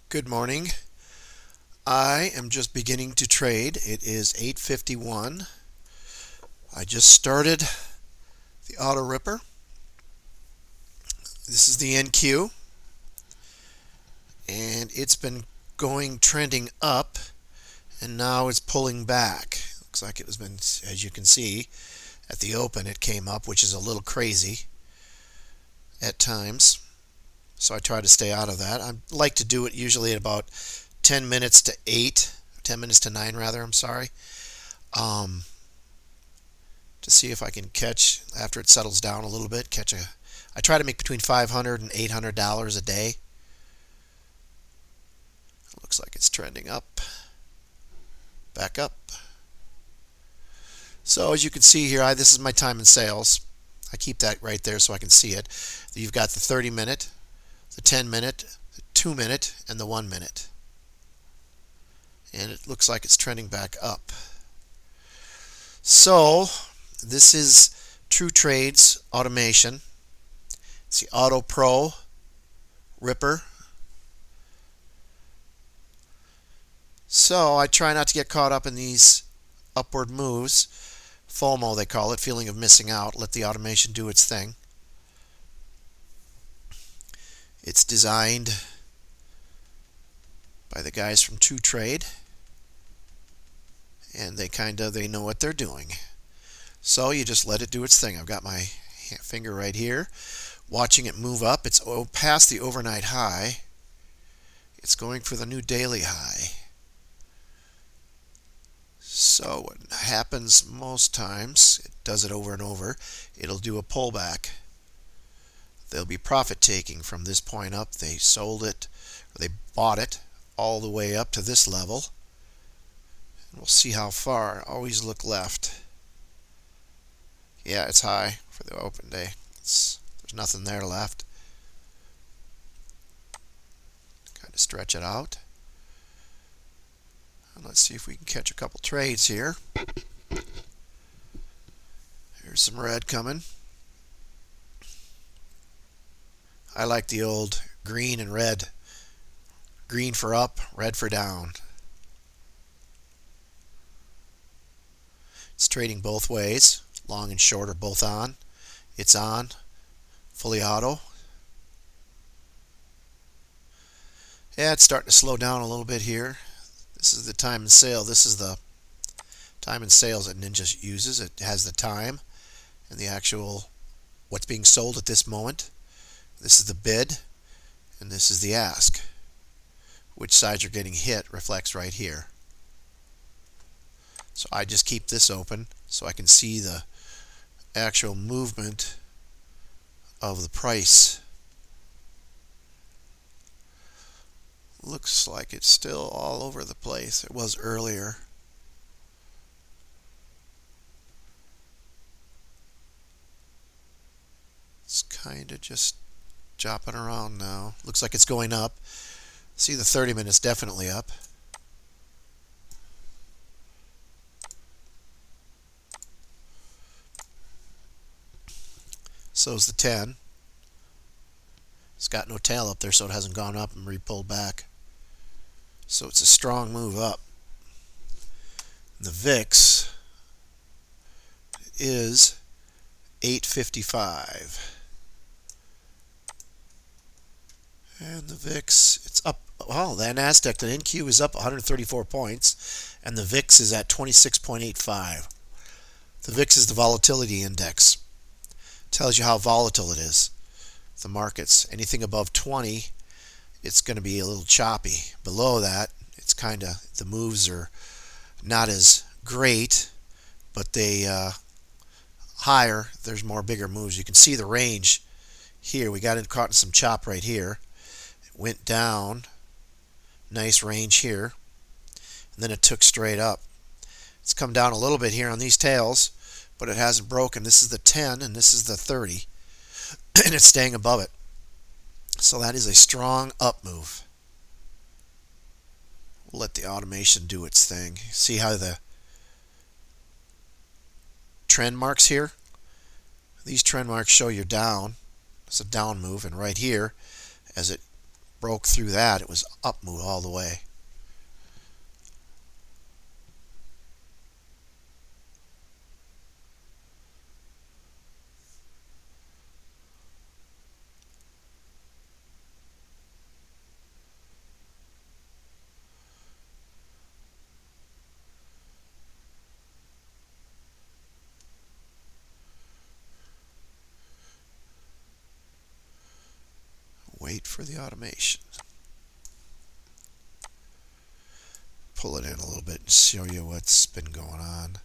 Good morning. I am just beginning to trade. It is 8:51. I just started the auto ripper. This is the NQ, and it's been trending up, and now it's pulling back. Looks like it has been, as you can see, at the open it came up, which is a little crazy at times. So I try to stay out of that. I like to do it usually at about 10 minutes to 8, 10 minutes to 9 rather, I'm sorry, to see if I can catch, after it settles down a little bit, I try to make between $500 and $800 a day. It looks like it's trending up, back up. So as you can see here, this is my time in sales. I keep that right there so I can see it. You've got the 30-minute, the 10-minute, the 2-minute, and the 1-minute. And it looks like it's trending back up. So this is True Trades automation. It's the Auto Pro Ripper. So I try not to get caught up in these upward moves. FOMO, they call it, feeling of missing out. Let the automation do its thing. It's designed by the guys from True Trade, and they know what they're doing. So you just let it do its thing. I've got my finger right here, watching it move up. It's past the overnight high. It's going for the new daily high. So what happens most times, it does it over and over, it'll do a pullback. They'll be profit taking from this point up. They sold it, or they bought it all the way up to this level. And we'll see how far. Always look left. Yeah, it's high for the open day. There's nothing there left. Kind of stretch it out. And let's see if we can catch a couple trades here. Here's some red coming. I like the old green and red. Green for up, red for down. It's trading both ways. Long and short are both on. It's on. Fully auto. Yeah, it's starting to slow down a little bit here. This is the time and sale. This is the time and sales that Ninja uses. It has the time and the actual what's being sold at this moment. This is the bid, and this is the ask. Which sides are getting hit reflects right here. So I just keep this open so I can see the actual movement of the price. Looks like it's still all over the place. It was earlier. It's kind of just chopping around now. Looks like it's going up. See, the 30 minutes definitely up. So's the 10. It's got no tail up there, so it hasn't gone up and re-pulled back. So it's a strong move up. The VIX is 855. And the VIX, it's up. Well, that Nasdaq, the NQ is up 134 points, and the VIX is at 26.85. The VIX is the volatility index. Tells you how volatile it is. The markets, anything above 20, it's going to be a little choppy. Below that, it's kind of, the moves are not as great, but they higher, there's more bigger moves. You can see the range here. We got caught in some chop right here. It went down, nice range here, and then it took straight up. It's come down a little bit here on these tails, but it hasn't broken. This is the 10 and this is the 30, and it's staying above it. So that is a strong up move. We'll let the automation do its thing. See how the trend marks here? These trend marks show you're down. It's a down move, and right here, as it broke through that, it was up move all the way. Wait for the automation. Pull it in a little bit and show you what's been going on.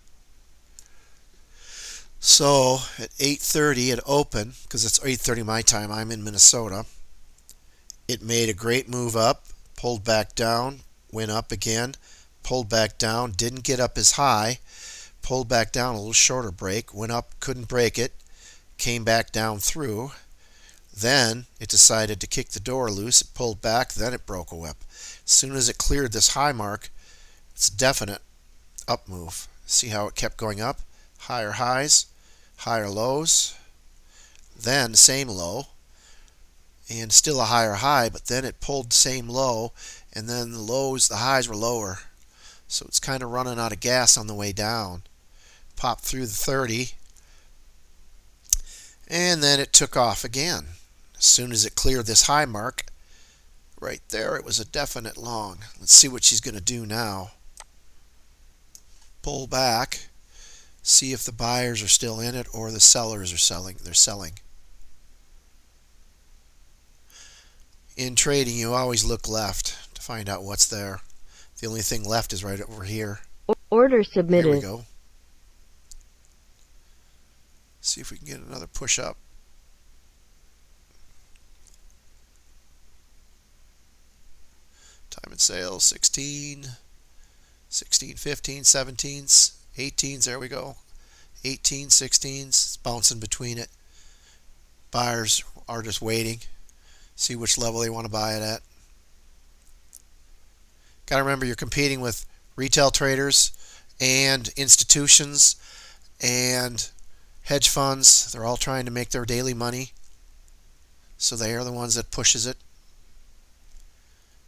So at 8:30 it opened, because it's 8:30 my time, I'm in Minnesota. It made a great move up, pulled back down, went up again, pulled back down, didn't get up as high, pulled back down, a little shorter break, went up, couldn't break it, came back down through. Then it decided to kick the door loose. It pulled back, then it broke a whip. As soon as it cleared this high mark, it's a definite up move. See how it kept going up? Higher highs, higher lows, then the same low, and still a higher high, but then it pulled the same low, and then the lows, the highs were lower. So it's kind of running out of gas on the way down. Popped through the 30, and then it took off again. As soon as it cleared this high mark, right there, it was a definite long. Let's see what she's going to do now. Pull back, see if the buyers are still in it or the sellers are selling. They're selling. In trading, you always look left to find out what's there. The only thing left is right over here. Order submitted. Here we go. See if we can get another push up. Time and sales 16, 16, 15, 17s, 18s. There we go. 18, 16s. It's bouncing between it. Buyers are just waiting. See which level they want to buy it at. Got to remember, you're competing with retail traders and institutions and hedge funds. They're all trying to make their daily money. So they are the ones that pushes it.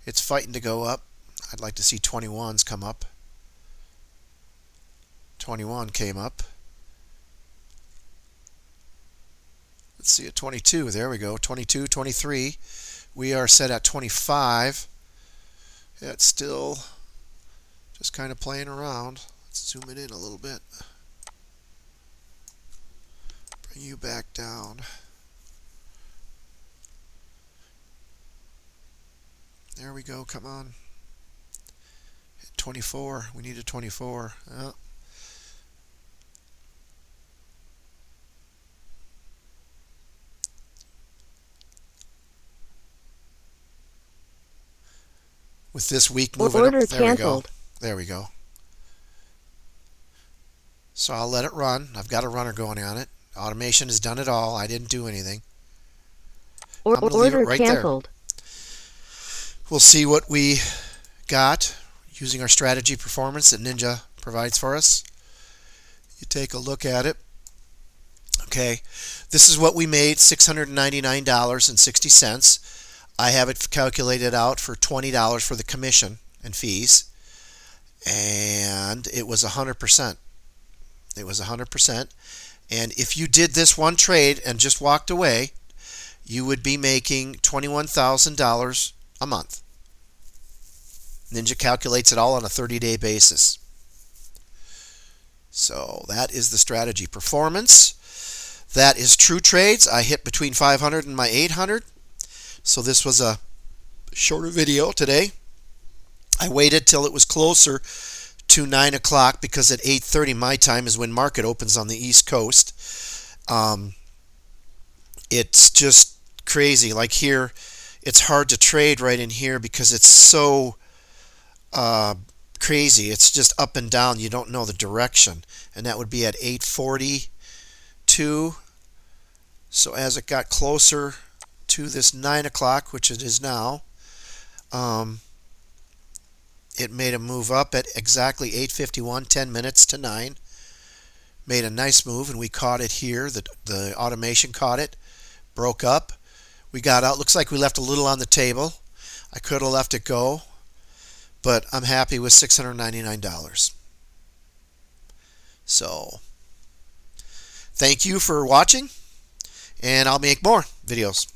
It's fighting to go up. I'd like to see 21s come up. 21 came up. Let's see, at 22, there we go, 22, 23. We are set at 25. It's still just kind of playing around. Let's zoom it in a little bit. Bring you back down. There we go, come on. Hit 24, we need a 24. Oh. With this week moving Order up, there canceled. we go. There we go. So I'll let it run. I've got a runner going on it. Automation has done it all. I didn't do anything. I'm going to leave it right canceled. there. We'll see what we got using our strategy performance that Ninja provides for us. You take a look at it. Okay, this is what we made, $699.60. I have it calculated out for $20 for the commission and fees, and it was 100%. It was 100%. And if you did this one trade and just walked away, you would be making $21,000 a month. Ninja calculates it all on a 30-day basis. So that is the strategy performance. That is true trades. I hit between 500 and my 800. So this was a shorter video today. I waited till it was closer to 9 o'clock because at 8:30 my time is when market opens on the East Coast. It's just crazy. Like here, it's hard to trade right in here because it's so crazy. It's just up and down. You don't know the direction. And that would be at 8:42. So as it got closer to this 9 o'clock, which it is now, it made a move up at exactly 8:51, 10 minutes to 9. Made a nice move, and we caught it here. The automation caught it, broke up. We got out. Looks like we left a little on the table. I could have left it go, but I'm happy with $699. So, thank you for watching, and I'll make more videos.